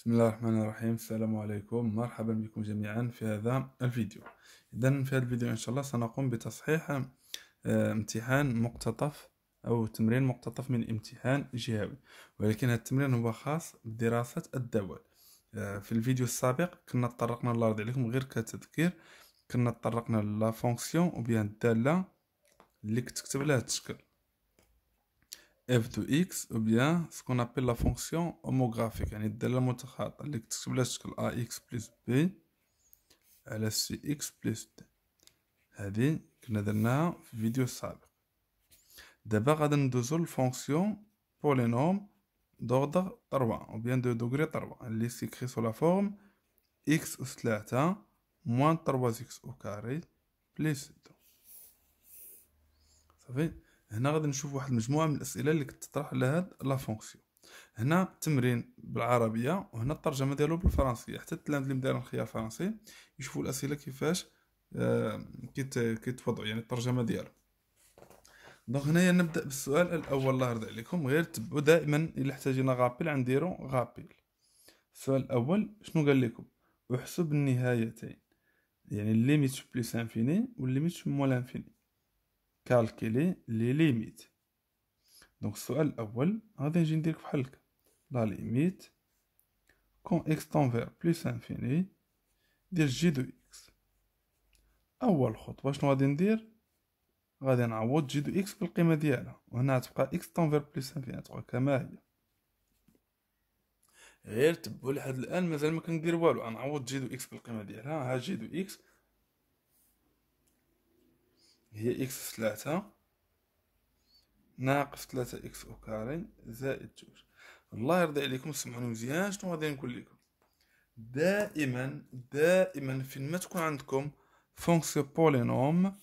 بسم الله الرحمن الرحيم. السلام عليكم، مرحبا بكم جميعا في هذا الفيديو. إذن في هذا الفيديو إن شاء الله سنقوم بتصحيح امتحان مقتطف أو تمرين مقتطف من امتحان جهوي، ولكن هذا التمرين هو خاص بدراسة الدول. في الفيديو السابق كنا تطرقنا، الله يرضي عليكم غير كتذكير، كنا تطرقنا لا فونكسيون أو بيان الدالة اللي كتكتب لها التشكل f de x ou bien ce qu'on appelle la fonction homographique، يعني الدالة المتخاطئة اللي كتكتب لها الشكل ax plus b على cx plus d. هذه كنا درناها في الفيديو السابق. دابا غادي ندوزو للفونكسيون بولينوم d'ordre 3 ou bien de degré 3 اللي سيكري سو لا فورم x أس 3 moins 3x au carré plus 2. صافي. هنا غادي نشوف واحد المجموعه من الاسئله اللي كتطرح على هاد لا فونكسيون. هنا التمرين بالعربيه وهنا الترجمه ديالو بالفرنسيه، حتى التلاميذ اللي مدارين الخيار فرنسي يشوفوا الاسئله كيفاش كيتوضعوا، يعني الترجمه ديالو. دونك هنايا نبدا بالسؤال الاول، الله يرضي عليكم غير تبعوا دائما الا احتاجينا غابيل غنديرو غابيل. السؤال الاول شنو قال لكم؟ احسب النهايتين، يعني الليميت بلس انفيني والليميت موال انفيني. كالكيلي لي ليميت. دونك السؤال الاول غادي نجي ندير بحال هكا، لا ليميت كون اكس تنفير بلس انفيني ديال جي دو اكس. اول خطوه شنو غادي ندير؟ غادي نعوض جي دو اكس بالقيمه ديالها، وهنا غتبقى اكس تنفير بلس انفيني تبقى كما هي. غير تبعوا لحد الان مازال ما كندير والو، غنعوض جي دو اكس بالقيمه ديالها. ها جي دو اكس هي اكس 3 ناقص 3 اكس او كاري زائد 2. الله يرضي عليكم سمعوني مزيان شنو غادي نقول لكم. دائما فين ما تكون عندكم فونكسيون بولينوم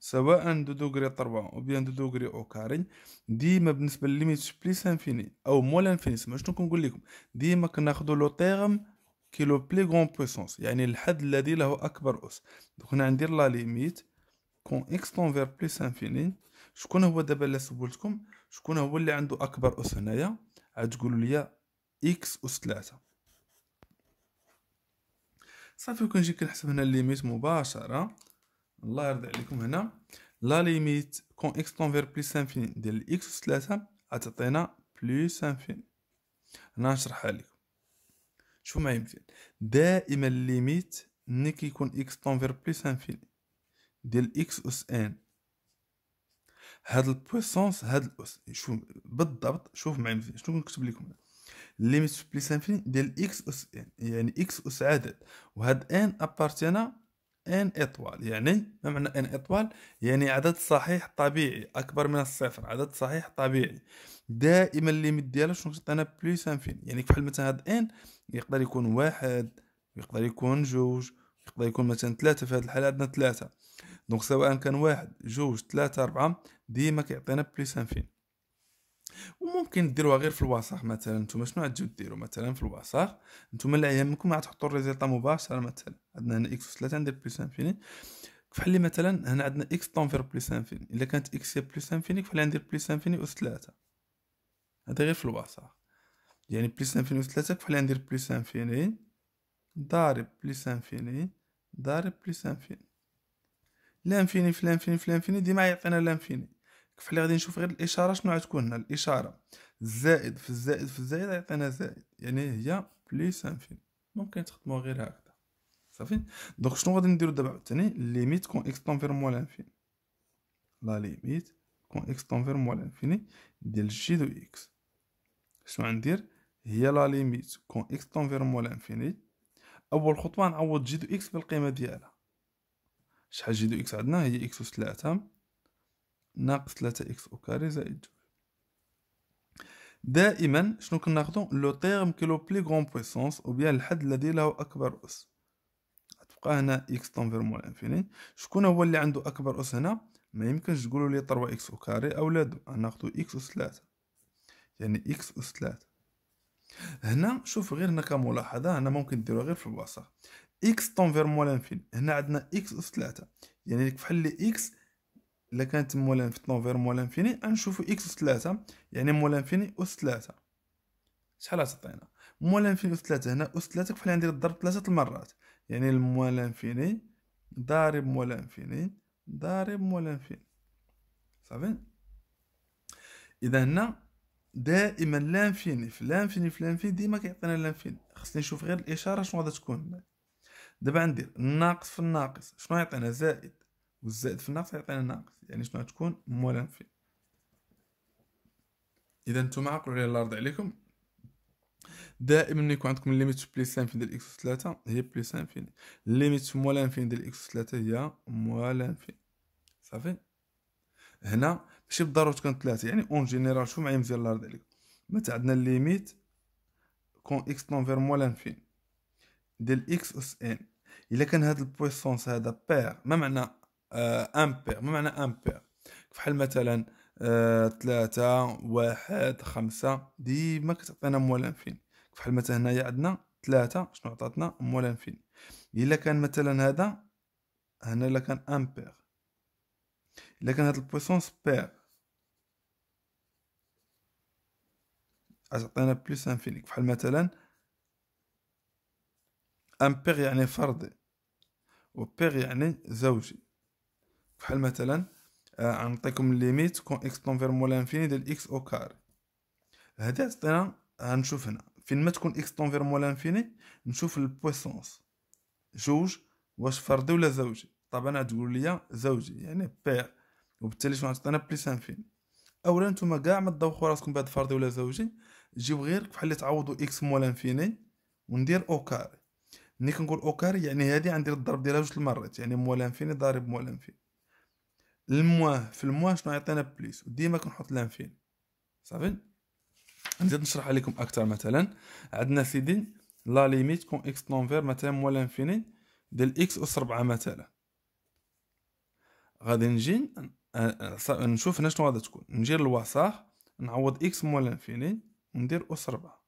سواء دو دوغري 3 او بيان دو دوغري او كاري، ديما بالنسبه لليميت بليس انفيني او مول انفيني، سمعوا شنو كنقول لكم، ديما كناخذوا لو تيرم كي لو بلي غون بويسونس، يعني الحد الذي له اكبر اس. دونك هنا ندير لا ليميت كون اكس تنفير بليس انفيني. شكون هو دابا اللي سولتكم شكون هو اللي عنده اكبر اس؟ هنايا غتقولوا لي اكس اس 3. صافي كنجي كنحسب هنا الليميت مباشره. الله يرضي عليكم، هنا لا ليميت كون اكس تنفير بليس انفيني ديال اكس اس 3 غتعطينا بليس انفيني. هنا نشرحها لكم، شوفوا معايا مزيان. دائما الليميت ملي كيكون اكس تنفير بليس انفيني ديال اكس اس ان، هاد البويسونس هاد الاس، شوف بالضبط، شوف معايا مزيان شنو كنكتب لكم هنا. ليميت بليس انفيني ديال اكس اس ان، يعني اكس اس عدد، وهاد ان ابارتينا ان اطوال. يعني ما معنى ان اطوال؟ يعني عدد صحيح طبيعي اكبر من الصفر، عدد صحيح طبيعي. دائما الليميت ديالو شنو كتعطينا؟ بليس انفيني. يعني بحال مثلا هاد ان يقدر يكون واحد، يقدر يكون جوج، يقدر يكون مثلا ثلاثة. في هاد الحالة عندنا ثلاثة، دونك سواء كان واحد جوج ثلاثة أربعة ديما كيعطينا بليس انفيني. وممكن ديروها غير في الوسط. مثلا نتوما شنو غتجيو ديروا مثلا في الوسط؟ نتوما اللي يهمكم غتحطوا الريزلطه مباشره. مثلا عندنا هنا اكس 3 ندير بلس انفيني، فحال اللي مثلا هنا عندنا اكس طونفير بلس انفيني، الا كانت اكس هي بلس انفيني فحال ندير بلس انفيني اس 3. هذا غير في الوسط، يعني بلس انفيني اس 3 فحال ندير بلس انفيني ضارب بلس انفيني ضارب بلس انفيني. لانفيني في لانفيني في لانفيني ديما يعطينا لانفيني. فحال غادي نشوف غير الاشاره شنو غتكون هنا. الاشاره الزائد في الزائد في الزائد يعطينا زائد، يعني هي بليس انفيني. ممكن تخدموها غير هكذا. صافي. دونك شنو غادي نديرو دابا عاوتاني؟ ليميت كون اكس طونفير موال انفيني، لا ليميت كون اكس طونفير موال انفيني ديال جي دو اكس. شنو غندير؟ هي لا ليميت كون اكس طونفير موال انفيني. اول خطوه نعوض جي دو اكس بالقيمه ديالها. شحال جي دو اكس عندنا؟ هي اكس اس 3 ناقص 3 اكس او كاري زائد 2. دائما شنو كناخدو؟ لو تيرم كي لو بلي غون بويسونس او بيان الحد الذي له اكبر اس. غتبقى هنا اكس تنفير موال انفيني. شكون هو اللي عنده اكبر اس هنا؟ ما يمكنش تقولوا لي 3 اكس او كاري او لا دو، غناخدو اكس اس 3، يعني اكس اس 3. هنا شوف غير هنا كملاحظه، هنا ممكن ديروها غير في الوسط. اكس تنفير موال انفيني، هنا عندنا اكس اس 3، يعني بحال لي اكس الا كانت موال في طونفير موال انفيني غنشوفو اكس اس 3، يعني موال انفيني اس 3. شحال غتعطينا؟ موال لانفيني أس 3 هنا أس 3 كفاش ندير الضرب 3 المرات، يعني الموال لانفيني ضارب موال لانفيني ضارب موال لانفيني. صافي. إذا هنا دائما لانفيني في لانفيني في لانفيني ديما كيعطينا لانفيني. خصني نشوف غير الإشارة شنو غادا تكون. دابا ندير الناقص في الناقص شنو يعطينا؟ زائد، والزائد في الناقص يعطينا ناقص، يعني شنو غتكون؟ موال لانفيني. إذا نتوما عقلوا عليها الله يرضي عليكم، دائما ملي يكون عندكم الليميت في بليس لانفيني ديال اكس 3 هي بليس انفيني، الليميت في موال انفيني ديال اكس 3 هي موال انفيني. صافي. هنا ماشي بالضروره تكون 3، يعني اون جينيرال شوف معايا مزيان الله يرضي عليكم. متى عندنا الليميت كون اكس طون فير موال انفيني ديال اكس اس ان، الا كان هاد البويسونس هذا بير، ما معنى امبير؟ ما معنى امبير؟ فحال مثلا 3 1 5 ديما كتعطينا موال انفيني. فحال مثلا هنايا عندنا 3 شنو عطاتنا؟ موال انفيني. الا كان مثلا هذا هنا الا كان امبير، الا كان هاد البويسونس بير غتعطينا بلس انفيني. فحال مثلا امبير يعني فردي، وبير يعني زوجي. فحال مثلا غنعطيكم ليميت كون اكس طون موال انفيني ديال اكس او كاري، هادي عطينا. غنشوف هنا فين ما تكون اكس طون موال انفيني نشوف البويسونس جوج واش فردي ولا زوجي. طبعا غتقول لي زوجي يعني بير، وبالتالي شنو غتعطينا؟ بليس انفيني. اولا نتوما كاع ما تدوخوا راسكم بهاد فردي ولا زوجي، جيو غير بحال اللي تعوضوا اكس موال انفيني وندير او كاري. ملي كنقول او كاري يعني هادي غندير الضرب ديالها جوج المرات، يعني موال انفيني ضارب موال انفيني. المواه في المواه شنو يعطينا؟ بليس، وديما كنحط لانفيني. صافي. نزيد نشرح لكم اكثر. مثلا عندنا سيدي لا ليميت كون اكس طونفير مثلا موال انفيني ديال اكس اس 4 مثلا. غادي نجي نشوف هنا شنو غادي تكون. نجي للوسط نعوض اكس موال انفيني وندير اس 4.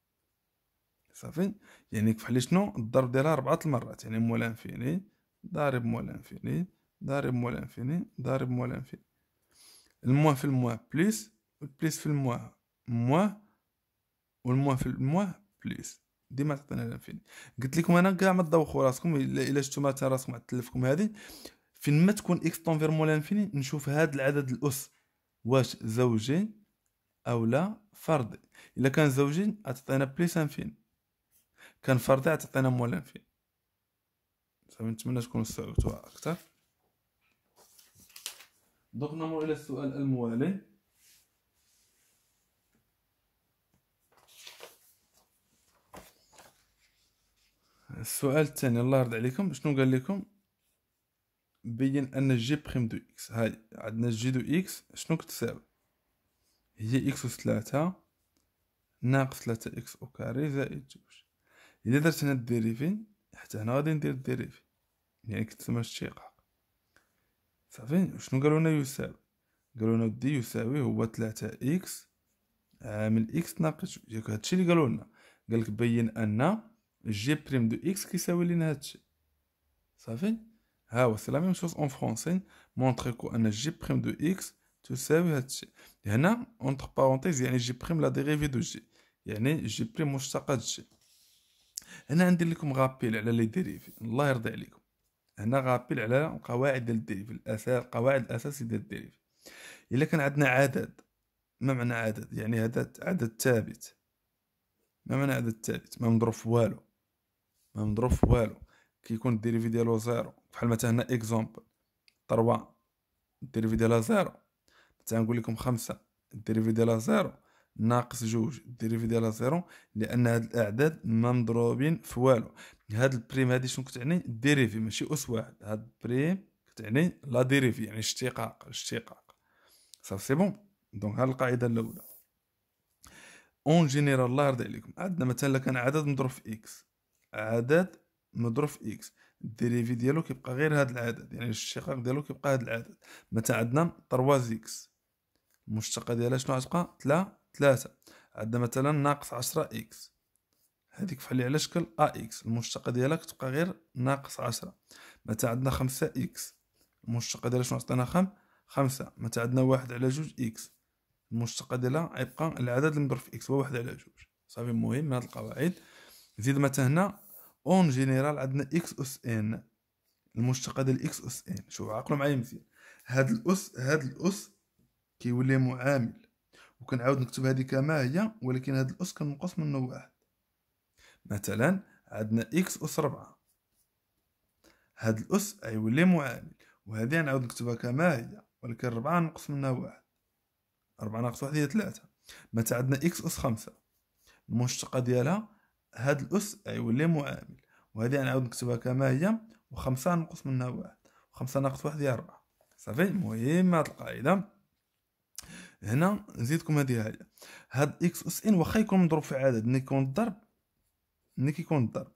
صافي. يعني كفحال شنو الضرب ديالها 4 المرات، يعني موال انفيني ضارب موال انفيني ضارب موال انفيني ضارب موال انفيني. المواه في المواه بليس، والبليس في المواه مواه، والمواه في المواه بليس، ديما تعطينا لانفيني. قلت لكم انا كاع ما تدوخوا راسكم، الا شفتوا مثلا راسكم تلفكم هذه فين ما تكون اكس طونفير موال انفيني نشوف هاد العدد الاس واش زوجي او لا فردي. الا كان زوجي غتعطينا بليس انفيني، كان فردي غتعطينا موال انفيني. صافي. نتمنى تكونوا استوعبتوها اكثر. دوك نمر الى السؤال الموالي. السؤال الثاني الله يرضي عليكم شنو قال لكم؟ بين ان جي بريم دو اكس، هاي عندنا جي دو اكس شنو كتساوي؟ هي اكس اس 3 ناقص 3 اكس او كاري زائد جوج. الا درت هنا الديريفي حتى هنا غادي ندير الديريفي، يعني كتسمى الاشتقاق. صافي. شنو قالوا لنا يساوي؟ قالوا لنا ودي يساوي هو 3 اكس عامل اكس ناقص جوج. ياك هادشي اللي قالوا لنا. قالك بين ان جي بريم دو اكس كيساوي لينا هادشي. صافي. ها هو سي لا ميم شوز اون فرونسي. مونطريكو ان جي بريم دو اكس تساوي هادشي. هنا اونتر بارونتيز يعني جي بريم لا ديريفي دو جي، يعني جي بريم مشتقة جي. هنا ندير لكم غابيل على لي ديريفي الله يرضي عليكم. هنا غابيل على القواعد ديال الديريفي، القواعد الاساسيه ديال الديريفي. الا كان عندنا عدد، ما معنى عدد؟ يعني عدد ثابت. ما معنى عدد ثابت؟ ما مضروب في والو، ما مضروب في والو. كيكون الديريفي ديالو زيرو. بحال مثلا هنا اكزومبل 3 الديريفي ديالها زيرو. تنقول لكم 5 الديريفي ديالها زيرو ناقص جوج الديريفي ديالها زيرو، لان هاد الاعداد ما مضروبين في والو. هاد البريم هادي شنو كتعني؟ الديريفي ماشي اس واحد. هاد البريم كتعني لا ديريفي يعني الاشتقاق. صافي سي بون. دونك هاد القاعده الاولى. اون جينيرال الله يرضي عليكم عندنا مثلا كان عدد مضروب في اكس، عدد مضروب في اكس الديريفي ديالو كيبقى غير هاد العدد، يعني الاشتقاق ديالو كيبقى هاد العدد. مثلا عندنا 3 اكس المشتقة ديالها شنو غتبقى؟ 3. عندنا مثلا ناقص 10 اكس، هذيك فحال على شكل ا اكس المشتقة ديالها كتبقى غير ناقص 10. مثلا عندنا 5 اكس المشتقة ديالها شنو عطينا؟ 5. مثلا عندنا 1 على 2 اكس المشتقة ديالها غيبقى العدد اللي مضروب في اكس هو 1 على 2. صافي. مهم من هاد القواعد. زيد مثلا هنا اون جينيرال عندنا اكس اس ان، المشتقة ديال اكس اس ان. شوف عقلوا معايا مزيان، هاد الاس كيولي معامل، وكنعاود نكتب هذه كما هي، ولكن هاد الاس كنقص منه واحد. مثلا عندنا اكس اس 4، هاد الاس غيولي معامل، وهذه غنعاود نكتبها كما هي، ولكن 4 نقص منها واحد. 4 ناقص واحد هي 3. مثلا عندنا اكس اس 5، المشتقة ديالها هاد الاس غيولي معامل، وهذه غنعاود نكتبها كما هي، و5 نقص منها واحد، و5 ناقص واحد هي 4. صافي. المهم هاد القاعدة هنا نزيدكم هذه هي، هاد اكس اس ان واخا يكون مضروب في عدد، ملي كيكون الضرب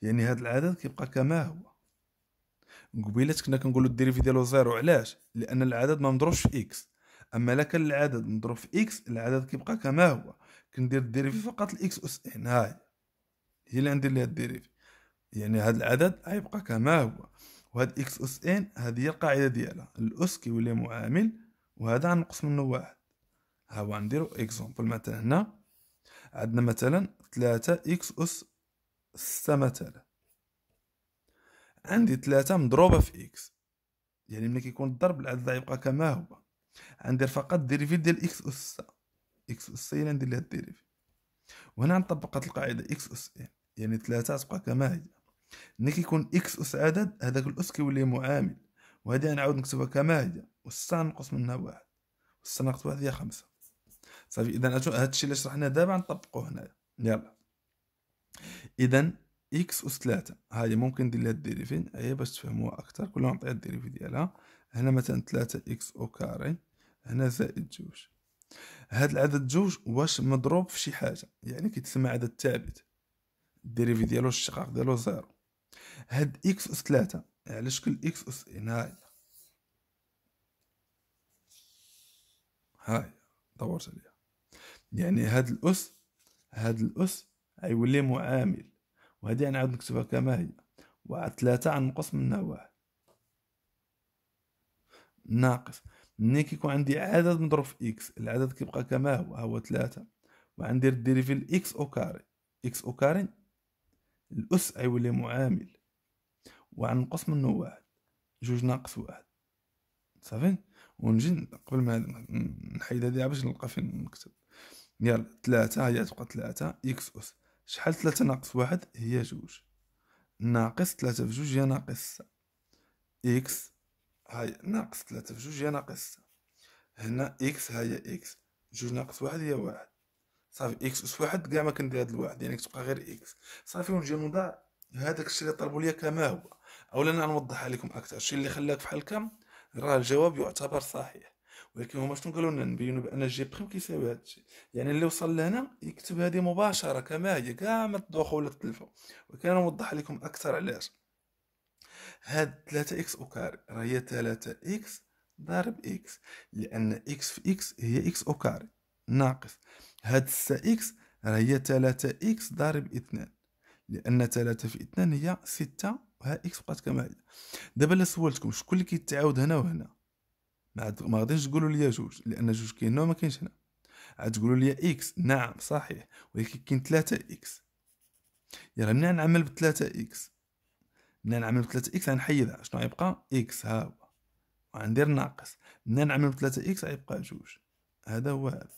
يعني هاد العدد كيبقى كما هو. قبيلات كنا كنقولوا الديريفي ديالو زيرو، علاش؟ لان العدد ما مضروبش في اكس. اما الا كان العدد مضروب في اكس العدد كيبقى كما هو، كندير الديريفي فقط الاكس اس ان، هاي هي اللي ندير ليها الديريفي، يعني هاد العدد غيبقى كما هو. وهاد اكس اس ان هذه هي القاعده ديالها، الاس كيولي معامل، وهذا غنقص منه واحد. ها هو نديرو اكزومبل. مثلا هنا عندنا مثلا 3 اكس اس 6 مثلا، عندي 3 مضروبه في اكس، يعني ملي كيكون الضرب العدد غيبقى كما هو. غندير فقط ديريفي ديال اكس اس 6، اكس اس 6 هي اللي ندير لها الديريفي. وهنا نطبق هاد القاعده اكس اس ان، يعني 3 تبقى كما هي. ملي كيكون اكس اس عدد، هذاك الاس كيولي معامل، وهذه غنعاود نكتبها كما هي، و6 نقص منها واحد، و6 ناقص واحد هي 5. صافي. اذا هادشي اللي شرحناه دابا نطبقوه هنايا. يلا اذا اكس اس 3 هاهي ممكن ندير لها الديريفي، هي باش تفهموها اكثر. كل نعطيها الديريفي ديالها. هنا مثلا 3 اكس او كاري، هنا زائد 2. هاد العدد 2 واش مضروب في شي حاجه، يعني كيتسمى عدد ثابت، الديريفي ديالو الاشتقاق ديالو زيرو. هاد اكس اس 3 على شكل اكس اس ان، هاي دورت عليها، يعني هاد الاس غيولي معامل، وهادي غنعاود نكتبها كما هي، وعاد 3 غنقص منها واحد ناقص. ملي كيكون عندي عدد مضروب في اكس العدد كيبقى كما هو، ها هو 3، وغندير الديريفي الاكس او كاري. اكس او كاري الاس غيولي معامل، وغنقص منه واحد، 2 ناقص واحد. صافي. ونجي قبل ما نحيد هادي باش نلقى فين نكتب. يلا 3 هي تبقى 3 اكس اس، شحال 3 ناقص واحد هي 2، ناقص 3 في 2 هي ناقص 6، اكس هاي ناقص 3 في 2 هي ناقص 6. هنا اكس هي اكس، 2 ناقص واحد هي واحد. صافي. اكس اس واحد كاع ما كندير هاد الواحد، يعني كتبقى غير اكس. صافي. ونجي نوضع هذاك الشيء اللي طلبوا ليا كما هو، اولا انا نوضحها لكم اكثر. الشيء اللي خلاك بحال هكا راه الجواب يعتبر صحيح، ولكن هما شنو قالوا لنا؟ نبينوا بان جي بريم كيساوي هذا الشيء، يعني اللي وصل لهنا يكتب هذه مباشره كما هي، كاع ما تدوخوا ولا تتلفوا. ولكن انا نوضح لكم اكثر. علاش؟ هاد 3 اكس او كاري راه هي 3 اكس ضارب اكس، لان اكس في اكس هي اكس او كاري، ناقص هاد 6 اكس راه هي 3 اكس ضارب 2، لان 3 في 2 هي 6، وها اكس بقات كما هي. دابا الا سولتكم شكون اللي كيتعاود هنا وهنا، ما غاديش تقولوا لي 2، لان 2 كاين هنا وما كاينش هنا. عاد تقولوا لي اكس، نعم صحيح، ولكن كاين 3 اكس. يلا منين نعمل ب 3 اكس؟ منين نعمل ب 3 اكس غنحيدها، شنو غيبقى؟ اكس ها هو، وغندير ناقص. منين نعمل ب 3 اكس غيبقى 2. هذا هو هذا.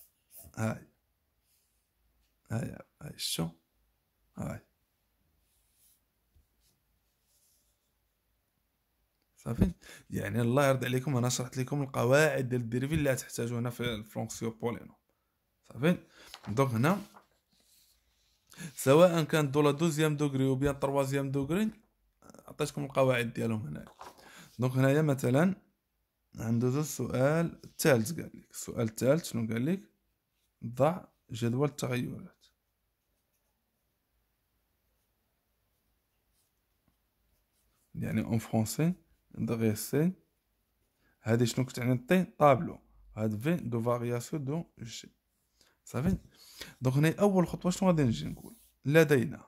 هاي شتو؟ هاي صافي. يعني الله يرضي عليكم انا شرحت لكم القواعد ديال الديريفي اللي غتحتاجو هنا في الفونكسيون بولينوم. صافي. دونك هنا سواء كان دو لا دوزيام دوغري او بيان طروازيام دوغري، عطيتكم القواعد ديالهم هنا. دونك هنايا مثلا ندوزو السؤال الثالث. قال لك السؤال الثالث شنو قال لك؟ ضع جدول التغيرات. يعني اون فرونسي دغيسي، هادي شنو كتعني؟ طي طابلو، هاد في دو فارياسيون دو جي. صافي. دونك هنا اول خطوه شنو غادي نجي نقول؟ لدينا.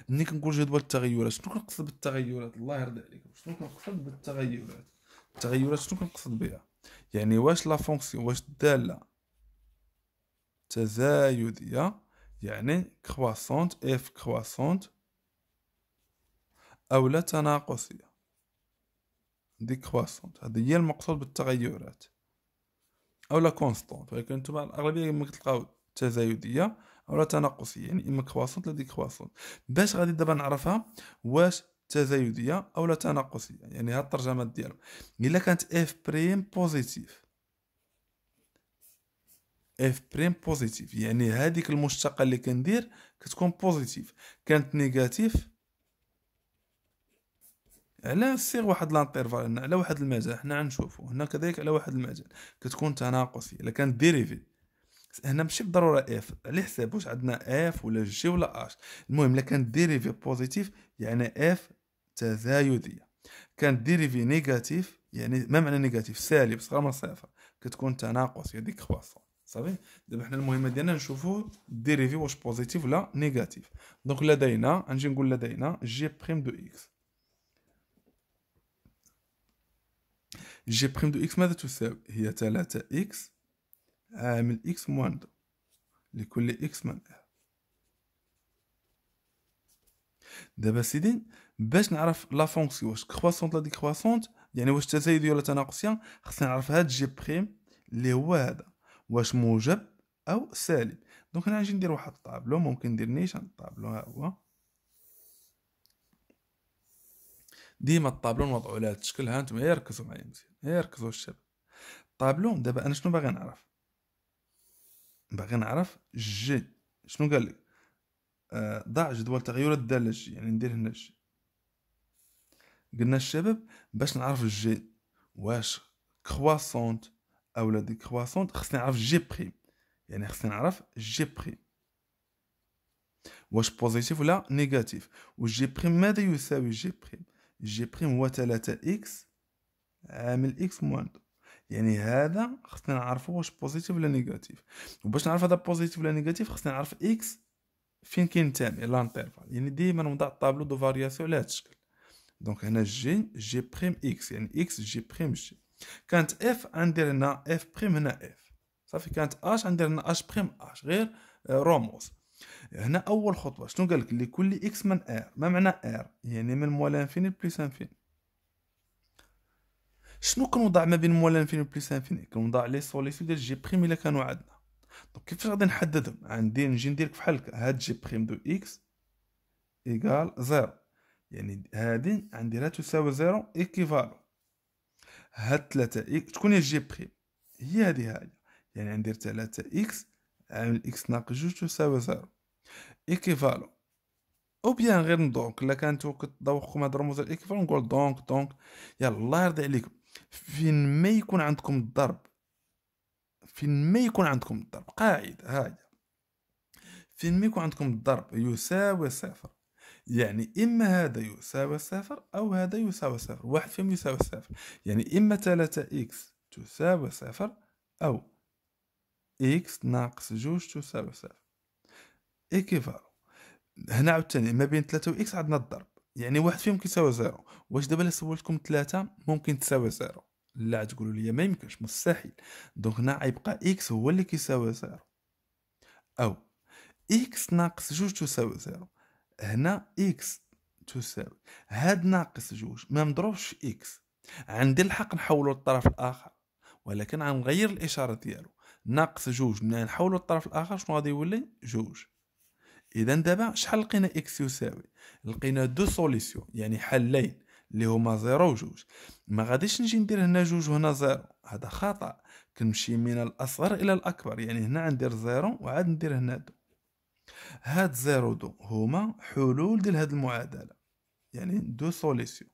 ملي كنقول جدول التغيرات شنو كنقصد بالتغيرات؟ الله يرضي عليكم، شنو كنقصد بالتغيرات؟ التغيرات شنو كنقصد بها؟ يعني واش لا فونكسيون، واش الداله تزايديه يعني كرواسونت اف كرواسونت أو تناقصية ديكرواسونت. هذا هي المقصود بالتغيرات أو لا كونستونت، ولكن نتوما الأغلبية يما كتلقاو تزايدية أو لا تناقصية، يعني إما كرواسونت لا ديكرواسونت. باش غادي دابا نعرفها واش تزايدية أو لا تناقصية، يعني هاد الترجمات ديالهم. إلا كانت اف بريم بوزيتيف، اف بريم بوزيتيف يعني هذيك المشتقة اللي كندير كتكون بوزيتيف. كانت نيجاتيف على صيغ واحد لانترفال هنا، على واحد المجال حنا غنشوفو هنا كذلك على واحد المجال كتكون تناقصية. الا كانت ديريفي هنا ماشي بالضروره اف، على حساب واش عندنا اف ولا جي ولا اش. المهم الا كانت ديريفي بوزيتيف يعني اف تزايديه. كانت ديريفي نيجاتيف يعني ما معنى نيجاتيف؟ سالب صغر من صفر، كتكون تناقص هذيك كرواسون. صافي. دابا حنا المهمه ديالنا نشوفوا ديريفي واش بوزيتيف ولا نيجاتيف. دونك لدينا غنجي نقول لدينا جي بريم دو اكس. جي بريم دو اكس ماذا تساوي؟ هي 3 اكس عامل اكس موان 2 لكل اكس من ار. دابا سيدي باش نعرف لا فونكسيون واش كرواسونت لا ديكرواسونت، يعني واش تزايدية ولا تناقصية، خصني نعرف هاد جي بريم اللي هو هذا واش موجب او سالب. دونك انا غنجي ندير واحد الطابلو، ممكن ندير نيشان الطابلو. ها هو ديما الطابلو نوضعو على هاد الشكل. ها نتوما غير ركزوا معايا مزيان، غير ركزوا الشباب. الطابلو دابا انا شنو باغي نعرف؟ باغي نعرف جي. شنو قال لك؟ ضع جدول تغير الدالة جي، يعني ندير هنا جي. قلنا الشباب باش نعرف الجي واش كرواسونت او لا ديكرواسونت خصني نعرف جي بريم، يعني خصني نعرف جي بريم واش بوزيتيف ولا نيجاتيف. والجي بريم ماذا يساوي جي بريم؟ جي بريم هو 3 اكس عامل اكس موان 2، يعني هذا خصني نعرفو واش بوزيتيف ولا نيجاتيف. وباش نعرف هذا بوزيتيف ولا نيجاتيف خصني نعرف اكس فين كينتمي لانترفال، يعني ديما نوضع الطابلو دو فارياسيون على هذا الشكل. دونك هنا جي بريم اكس يعني اكس جي بريم جي. كانت اف غندير هنا اف بريم هنا اف. صافي. كانت اش غندير هنا اش بريم اش، غير روموس. هنا اول خطوه شنو قالك؟ لكل اكس من ار. ما معنى ار؟ يعني من موال انفيني بليس انفيني. شنو كنوضع ما بين موال انفيني بليس انفيني؟ كنوضع لي سوليسيون ديال جي بريم الا كانوا عندنا. دونك كيفاش غادي نحددهم؟ غندير نجي ندير بحال هكا، هاد جي بريم دو اكس ايكال زيرو، يعني هادي غنديرها تساوي زيرو ايكيفالون. هاد 3 اكس شكون هي الجي بريم؟ هي هادي، يعني غندير 3 اكس عامل اكس ناقص جوج تساوي زيرو ايكيفالون. او بيان غير دونك الا كانتو كتذوقكم هاد الرموز الايكيفالون نقول دونك. يلا الله يرضي عليكم، فين ما يكون عندكم الضرب، فين ما يكون عندكم الضرب قاعدة هاي، فين ما يكون عندكم الضرب يساوي صفر، يعني إما هذا يساوي صفر أو هذا يساوي صفر، واحد فيهم يساوي صفر. يعني إما 3 إكس تساوي صفر أو إكس ناقص جوج تساوي صفر إيكيفالون. هنا عاوتاني ما بين 3 و إكس عندنا الضرب، يعني واحد فيهم كيساوي زيرو. واش دابا إلا سولتكم 3 ممكن تساوي زيرو؟ لا، تقولوا لي ما يمكنش مستحيل. دونك هنا غيبقى إكس هو اللي كيساوي زيرو أو إكس ناقص جوج تساوي زيرو. هنا إكس تساوي هاد ناقص جوج ما مضروبش في إكس، عندي الحق نحولو للطرف الآخر، ولكن غنغير الإشارة ديالو. ناقص جوج ملي نحولو للطرف الآخر شنو غادي يولي؟ جوج. إذا دابا شحال لقينا إكس يساوي؟ لقينا دو سوليسيون، يعني حلين اللي هما زيرو و جوج. ما غاديش نجي ندير هنا جوج وهنا زيرو، هذا خطأ. كنمشي من الأصغر إلى الأكبر، يعني هنا غندير زيرو وعاد ندير هنا دو. هاد زيرو دو هما حلول ديال هاد المعادلة، يعني دو سوليسيون.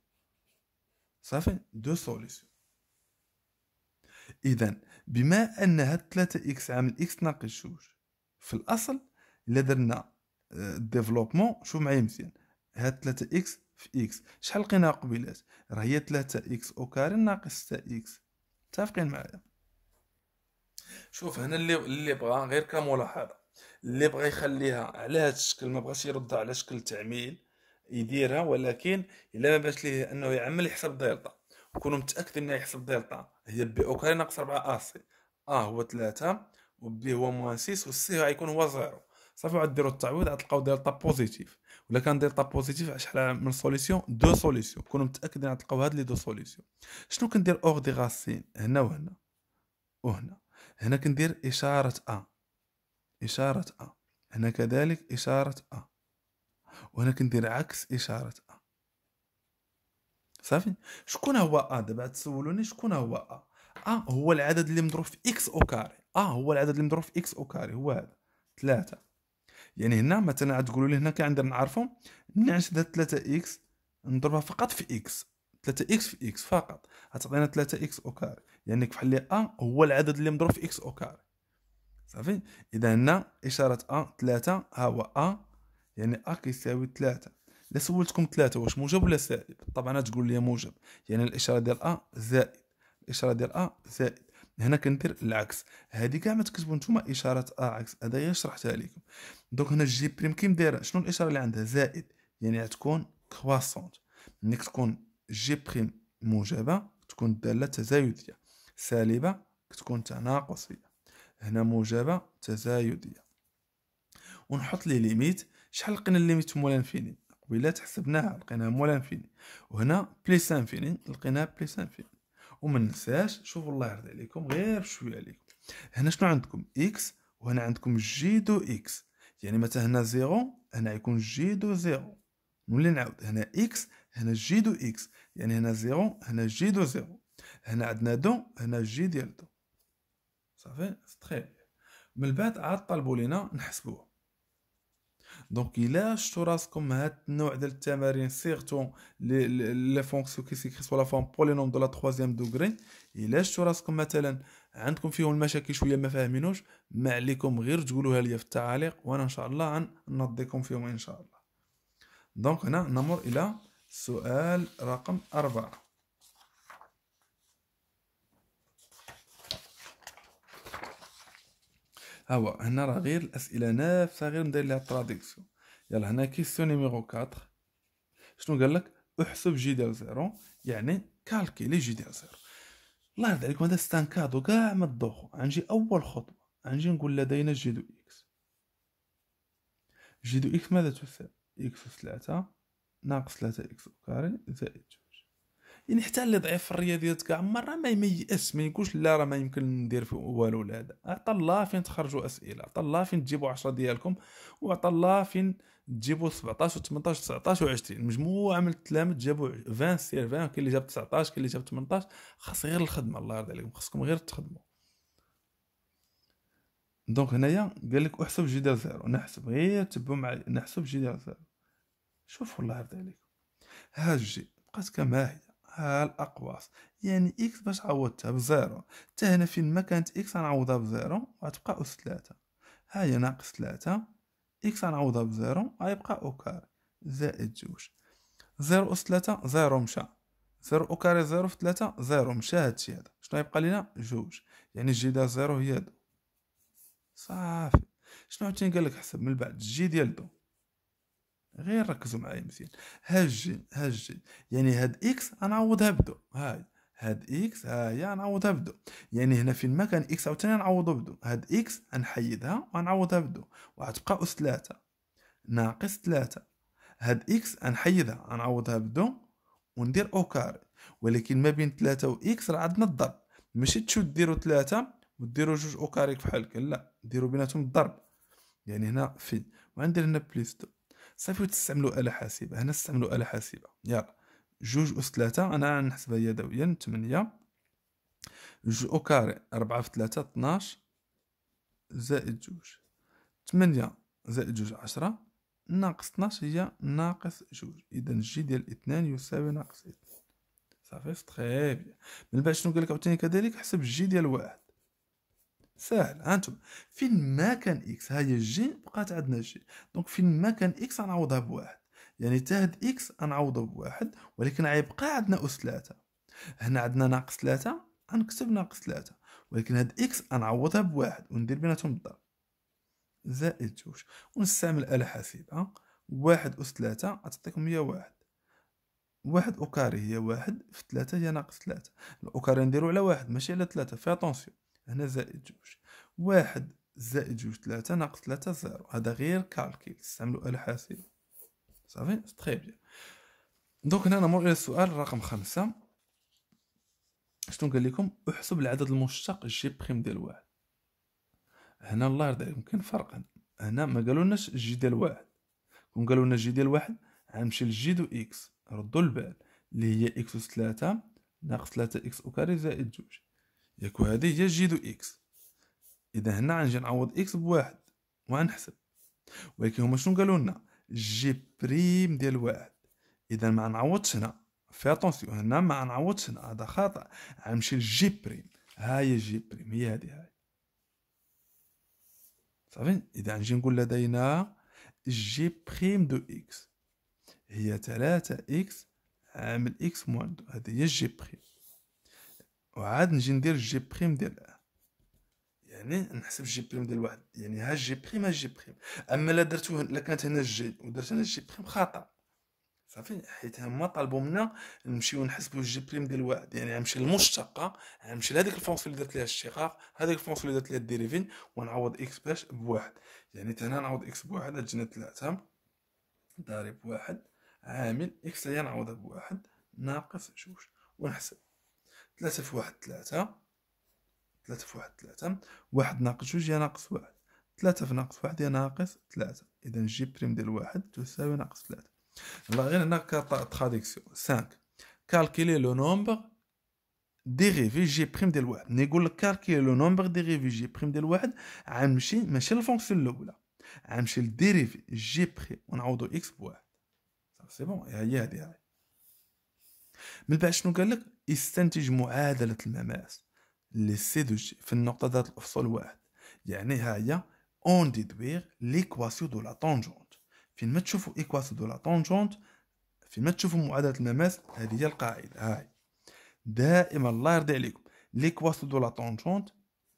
صافي، دو سوليسيون. إذا بما أن هاد 3 إكس عامل إكس ناقص جوج، في الأصل إلا درنا ديفلوبمون شوف معايا مزيان، هاد 3 إكس في إكس شحال لقيناها قبيلات؟ راه هي 3 إكس أو كاري ناقص 6 إكس. متفقين معايا؟ شوف هنا اللي بغا غير كملاحظة، اللي بغا يخليها على هذا الشكل ما بغاش يردها على شكل تعميل يديرها، ولكن الا ما باش ليه انه يعمل يحسب دلتا وكونوا متاكدين انه يحسب دلتا هي بي اوكاري ناقص 4 اسي. هو 3 وبي هو موان 6 والسي غيكون هو 0. صافي عاد ديروا التعويض عاد تلقاو ديالتا بوزيتيف، ولا كان ديالتا بوزيتيف شحال من سوليسيون، دو سوليسيون، كونوا متاكدين عاد تلقاو هاد لي دو سوليسيون. شنو كندير اور دي غاسين هنا وهنا وهنا؟ هنا كندير اشاره اشاره هنا كذلك اشاره وهنا كندير عكس اشاره صافي. شكون هو دابا تسولوني شكون هو هو العدد اللي مضروب في اكس او كاري. هو العدد اللي مضروب في اكس او كاري هو هذا 3. يعني هنا مثلا عاد تقولوا لي هنا كنقدر نعرفوا نعشد هاد 3 اكس نضربها فقط في اكس، 3 اكس في اكس فقط غتعطينا 3 اكس او كاري، يعني بحال لي هو العدد اللي مضروب في اكس او كاري صافي. اذا هنا اشاره 3 ها هو يعني كيساوي 3. الا سولتكم 3 واش موجب ولا سالب، طبعا تقول لي موجب، يعني الاشاره ديال زائد، الاشاره ديال زائد. هنا كندير العكس، هذه كاع ما تكتبوا نتوما اشاره عكس، هذا هي شرحتها لكم. دونك هنا جي بريم كي مدايره، شنو الاشاره اللي عندها زائد، يعني غتكون كرواسونت. ملي تكون جي بريم موجبه تكون الداله تزايديه، سالبه كتكون تناقصيه. هنا موجبه تزايديه. ونحط لي ليميت، شحال لقينا الليميت مول انفيني؟ قبيلات حسبناها لقيناها مول انفيني، وهنا بليس انفيني لقيناها بليس انفيني. وما ننساش، شوفوا الله يرضي عليكم غير شويه عليكم، هنا شنو عندكم اكس وهنا عندكم جي دو اكس، يعني مثلا هنا زيرو هنا يكون جي دو زيرو. نولي نعاود، هنا اكس هنا جي دو اكس، يعني هنا زيرو هنا جي دو زيرو، هنا عندنا دو هنا جي ديال دو صافي. تري من بعد عاد طلبوا لينا نحسبوه. دونك الا شفتوا راسكم هاد النوع ديال التمارين سيغتو لي فونكسيون كيسيكري سوا لا فورم بولينوم دو لا 3 دوغري، الا شفتوا راسكم مثلا عندكم فيهم المشاكل شويه ما فاهمينوش، ما عليكم غير تقولوها ليا في التعاليق وانا ان شاء الله غنضيكم فيهم ان شاء الله. دونك هنا نمر الى سؤال رقم 4. هو هنا راه غير الاسئله نفسها غير ندير لها تراديكسيون. يلا هنا كيسيون نيميرو 4. شنو قال لك؟ احسب جي ديال زيرو، يعني كالكيلي جي ديال زيرو. الله يرضي عليكم هذا ستان كادو كاع ما تدوخوا. غنجي اول خطوه غنجي نقول لدينا جي دو اكس. جي دو اكس ماذا تساوي؟ اكس 3 ناقص 3 اكس كاري زائد 2. يعني حتى اللي ضعيف في الرياضيات كاع مره ما ييأس، ما يقولش لا راه ما يمكن ندير في والو. لا هذا عطا الله فين تخرجوا اسئله، عطا الله فين تجيبوا 10 ديالكم، وعطا الله فين تجيبوا 17 و18 و19 و20 مجموعه من التلاميذ جابوا 20 سير 20. كاين اللي جاب 19 كاين اللي جاب 18. خاص غير الخدمه، الله يرضي عليكم خاصكم غير تخدموا. دونك هنايا قال لك احسب جي ديال زيرو، نحسب غير تبعوا معايا نحسب جي ديال زيرو. شوفوا الله يرضي عليكم، ها الجي بقات كما هي، ها الاقواس يعني اكس باش عوضتها بزيرو، حتى هنا فين ما كانت اكس غنعوضها بزيرو وغتبقى اس 3. ها هي ناقص 3 اكس غنعوضها بزيرو غيبقى او كاري زائد 2. زيرو اس 3 زيرو مشى، زيرو او كاري زيرو في 3 زيرو مشى، هادشي هذا شنو يبقى لينا؟ 2. يعني الجي ديال زيرو هي دو صافي. شنو عاوتاني قال لك؟ حسب من بعد الجي ديال دو، غير ركزوا معايا مزيان. ها الجي يعني هاد اكس غنعوضها بدو، هاي هاد اكس ها هي غنعوضها بدو، يعني هنا فين ما كان اكس عاوتاني غنعوضو بدو. هاد اكس غنحيدها وغنعوضها بدو وغتبقى اس 3 ناقص 3. هاد اكس غنحيدها غنعوضها بدو وندير او كاري، ولكن ما بين 3 و اكس راه عندنا الضرب، ماشي ديروا 3 وديروا 2 او كاري بحال هكا، لا ديروا بيناتهم الضرب، يعني هنا فين وغندير هنا بليس 2 صافي. تستعملوا آلة حاسبة، هنا استعملوا آلة حاسبة. يلا 2 أس 3 أنا نحسبها يدويا 8، 2 أو كاري 4 في 3 12 زائد 2، 8 زائد 2 10 ناقص 12 هي ناقص 2. إذا الجي ديال 2 يساوي ناقص 2 صافي. تخي بيان. من بعد شنو قالك عاوتاني كذلك؟ حسب الجي ديال 1. ساهل، هانتوما فين ما كان اكس ها هي جي بقات عندنا جي، دونك فين ما كان اكس غنعوضها بواحد، يعني تا هاد اكس غنعوضو بواحد، ولكن غيبقى عندنا اس 3. هنا عندنا ناقص 3 غنكتب ناقص 3، ولكن هاد اكس غنعوضها بواحد وندير بيناتهم الضرب زائد 2 ونستعمل آلة حاسبة. 1 أس 3 غتعطيكم هي 1. 1 أو كاري هي 1 في 3 هي ناقص 3. الأو كاري نديرو على 1 ماشي على 3، في اتونسيون. هنا زائد 2. 1 زائد جوج 3 ناقص 3 0. هذا غير كالكيل، تستعملوا آلة حاسبة. صافي تري بيان. دونك هنا نمر الى السؤال رقم 5. شنو قال لكم؟ احسب العدد المشتق جي بريم ديال واحد. هنا الله يرضي عليكم كاين فرق. هنا ما قالولناش جي ديال واحد، كون قالوا لنا جي ديال واحد غنمشي لجي دو اكس، ردوا البال اللي هي اكس اس 3 ناقص 3 اكس او كاري زائد جوج، ياك هذه هي جي دو اكس. اذا هنا غنجي نعوض اكس بواحد وغنحسب، ولكن هما شنو قالوا لنا؟ جي بريم ديال واحد. اذا ما نعوضش هنا، في اتونسيون هنا ما نعوضش هنا، هذا خطا. غنمشي لجي بريم، ها هي جي بريم، هي هذه هاي. صافي. اذا نجي نقول لدينا جي بريم دو اكس هي 3 اكس عامل اكس موان دو، هذه هي جي بريم. وعاد نجي ندير جي بريم ديال يعني نحسب جي بريم ديال واحد، يعني ها جي بريم ها جي بريم. اما لا درتو لا كانت هنا جي ودرت هنا جي بريم خطا. صافي، حيت هما طالبوا منا نمشيو نحسبوا جي بريم ديال واحد، يعني غنمشي للمشتقه، غنمشي لهاديك الفونكسيون اللي درت ليها الاشتقاق، هذيك الفونكسيون اللي درت ليها الديريفين، ونعوض اكس باش بواحد. يعني هنا نعوض اكس بواحد تجينا 3 ضارب واحد عامل اكس هي نعوضها بواحد ناقص جوج، ونحسب 3 في واحد 3، 3 في واحد 3، واحد ناقص جوج هي ناقص واحد، 3 في ناقص واحد هي ناقص 3. اذا جي بريم ديال واحد تساوي ناقص 3. الله غير هنا كتراديكسيون. 5 كالكيلي لو نومبر ديريفي جي بريم ديال واحد. ملي يقول لك كالكيلي لو نومبر ديريفي جي بريم ديال واحد، غنمشي ماشي للفونكسيون الاولى، غنمشي لديريفي جي بريم ونعوضو اكس بواحد. سي بون، هي هادي هاي. من بعد شنو قال لك؟ استنتج معادلة المماس لي سي دو جي في النقطة ذات الأفصول واحد. يعني ها هي اون ديدوير ليكواسيون دو لا طونجونت. فين ما تشوفوا ايكواسيون دو لا طونجونت، فين ما تشوفوا معادلة المماس، هذه هي القاعدة. هاي دائما الله يرضي عليكم ليكواسيون دو لا طونجونت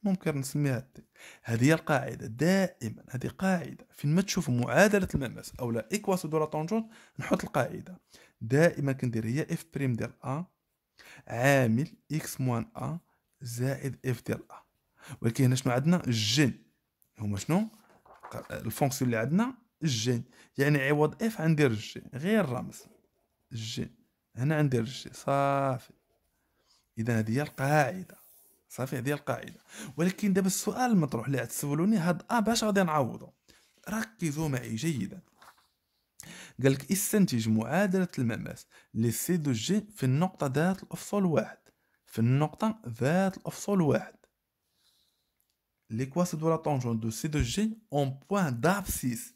ممكن نسميها تي. هذه هي القاعدة دائما، هذه قاعدة. فين ما تشوفوا معادلة المماس أو لا ايكواسيون دو لا طونجونت نحط القاعدة دائما كندير هي اف بريم ديال ا عامل اكس موان ا زائد اف ديال ا. ولكن هنا شنو عندنا؟ الجين. هما شنو الفونكسيون اللي عندنا؟ الجين. يعني عوض اف غندير الجين، غير الرمز الجين، هنا غندير الجين صافي. اذا هذه هي القاعده. صافي، هذه هي القاعده. ولكن دابا السؤال المطروح اللي تسولوني هاد ا باش غادي نعوضو، ركزوا معي جيدا. قال لك استنتج معادلة المماس لسي دو جي في النقطة ذات الأفصول واحد، في النقطة ذات الأفصول واحد. ليكواسيون دو لا طونجون دو سي دو جي اون بوان دابسيس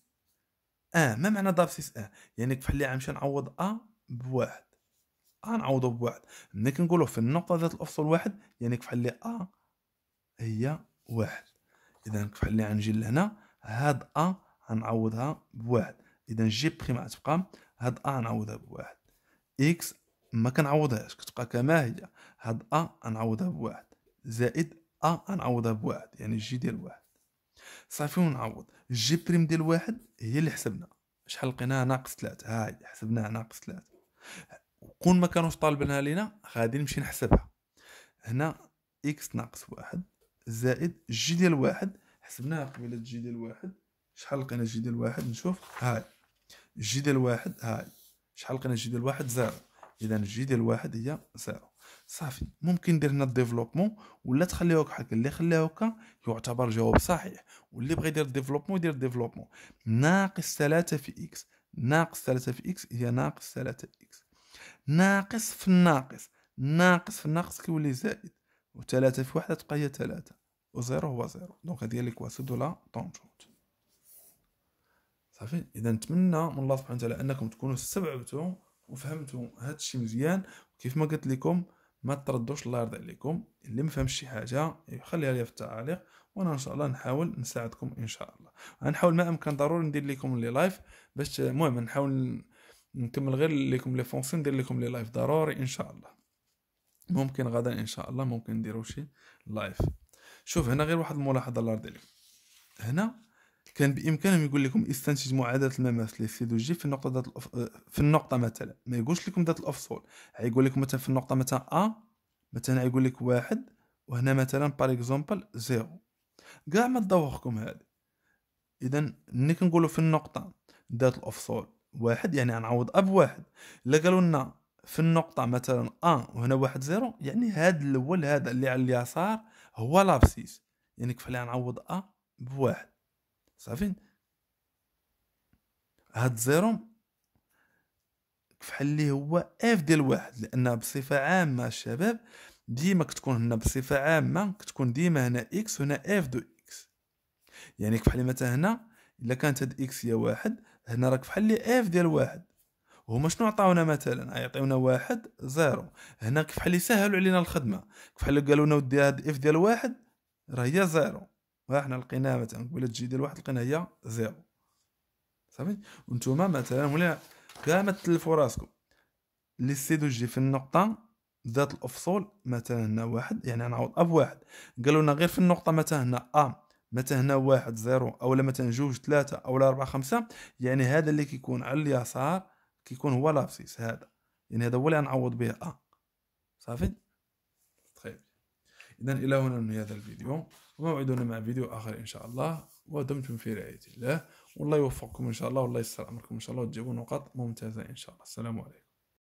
ما معنى دابسيس يعني بحال اللي غنمشي نعوض بواحد، نعوضو بواحد. ملي كنقولو في النقطة ذات الأفصول واحد يعني بحال اللي هي واحد. إذا بحال اللي غنجي لهنا هاد غنعوضها بواحد. اذا جي بريم غتبقى هاد نعوضها بواحد، اكس ما كنعوضهاش كتبقى كما هي، هاد غنعوضها بواحد زائد غنعوضها بواحد، يعني جي ديال واحد. صافي، ونعوض جي بريم ديال واحد هي اللي حسبنا شحال لقيناها ناقص 3. هاي حسبناها ناقص 3. كون ما كانوش طالبينها لينا غادي نمشي نحسبها. هنا اكس ناقص واحد زائد جي ديال واحد، حسبناها قبيله جي ديال واحد. شحال لقينا جي ديال واحد؟ نشوف. هاي جي ديال واحد، هاي شحال لقينا جي ديال واحد؟ زيرو. اذا جي ديال واحد هي زيرو. صافي، ممكن ندير هنا الديفلوبمون ولا تخليوه هكا. اللي خلاه هكا يعتبر جواب صحيح، واللي بغى يدير الديفلوبمون يدير الديفلوبمون. ناقص 3 في اكس، ناقص 3 في اكس هي ناقص 3 اكس. ناقص في الناقص، ناقص في الناقص كيولي زائد، و3 في واحد تبقى هي 3، وزيرو هو زيرو. دونك هذه هي ليكواسيون دو لا طونجونت. صافي، اذا نتمنى من الله سبحانه وتعالى انكم تكونوا استوعبتوا وفهمتوا هذا الشيء مزيان. وكيف ما قلت لكم ما تردوش، الله يرضي عليكم. اللي ما فهمش شي حاجه يخليها لي في التعاليق، وانا ان شاء الله نحاول نساعدكم ان شاء الله. غنحاول ما امكن ضروري ندير لكم لي لايف باش المهم نحاول نكمل غير لكم لي فونكسيون، ندير لكم لي لايف ضروري ان شاء الله. ممكن غدا ان شاء الله ممكن نديروا شي لايف. شوف هنا غير واحد الملاحظه الله يرضي عليكم. هنا كان بامكانهم يقول لكم استنتج معادله المماس لسي دو جي في النقطه ذات في النقطه مثلا، ما يقولش لكم ذات الافصول. غيقول لكم مثلا في النقطه مثلا مثلا يقول لك واحد، وهنا مثلا بار اكزومبل زيرو. كاع ما تدوخكم هذه. اذا ملي كنقولوا في النقطه ذات الافصول واحد يعني غنعوض بواحد. الا قالوا لنا في النقطه مثلا وهنا واحد زيرو، يعني هذا الاول هذا اللي على اليسار هو لابسيس، يعني كيف عليه نعوض بواحد. صافي. هاد زيرو كيف اللي هو اف ديال واحد، لان بصفه عامه الشباب ديما كتكون هنا بصفه عامه كتكون ديما هنا اكس وهنا اف دو اكس. يعني كيف مثلا هنا الا كانت هاد اكس هي واحد، هنا راك بحال لي اف ديال واحد. هما شنو عطاونا مثلا؟ يعطيونا واحد زيرو. هنا كيف يسهلوا علينا الخدمه، كيف قالوا لنا ودي هاد اف ديال واحد راه هي زيرو، وحنا لقيناها مثلا قبيله تجي ديال واحد لقينا هي زيرو. صافي. وانتوما مثلا ولا كاع ما تلفوا راسكم اللي سيدو تجي في النقطه ذات الافصول مثلا هنا واحد، يعني نعوض بواحد. قالوا لنا غير في النقطه مثلا هنا مثلا هنا واحد زيرو، او مثلا جوج ثلاثة او اربعة خمسة، يعني هذا اللي كيكون على اليسار كيكون هو لابسيس هذا، يعني هذا هو اللي نعوض به صافي. طيب اذا الى هنا ننهي هذا الفيديو، وموعدنا مع فيديو اخر ان شاء الله، ودمتم في رعاية الله، والله يوفقكم ان شاء الله، والله يسر امركم ان شاء الله، وتجيبوا نقاط ممتازة ان شاء الله. السلام عليكم.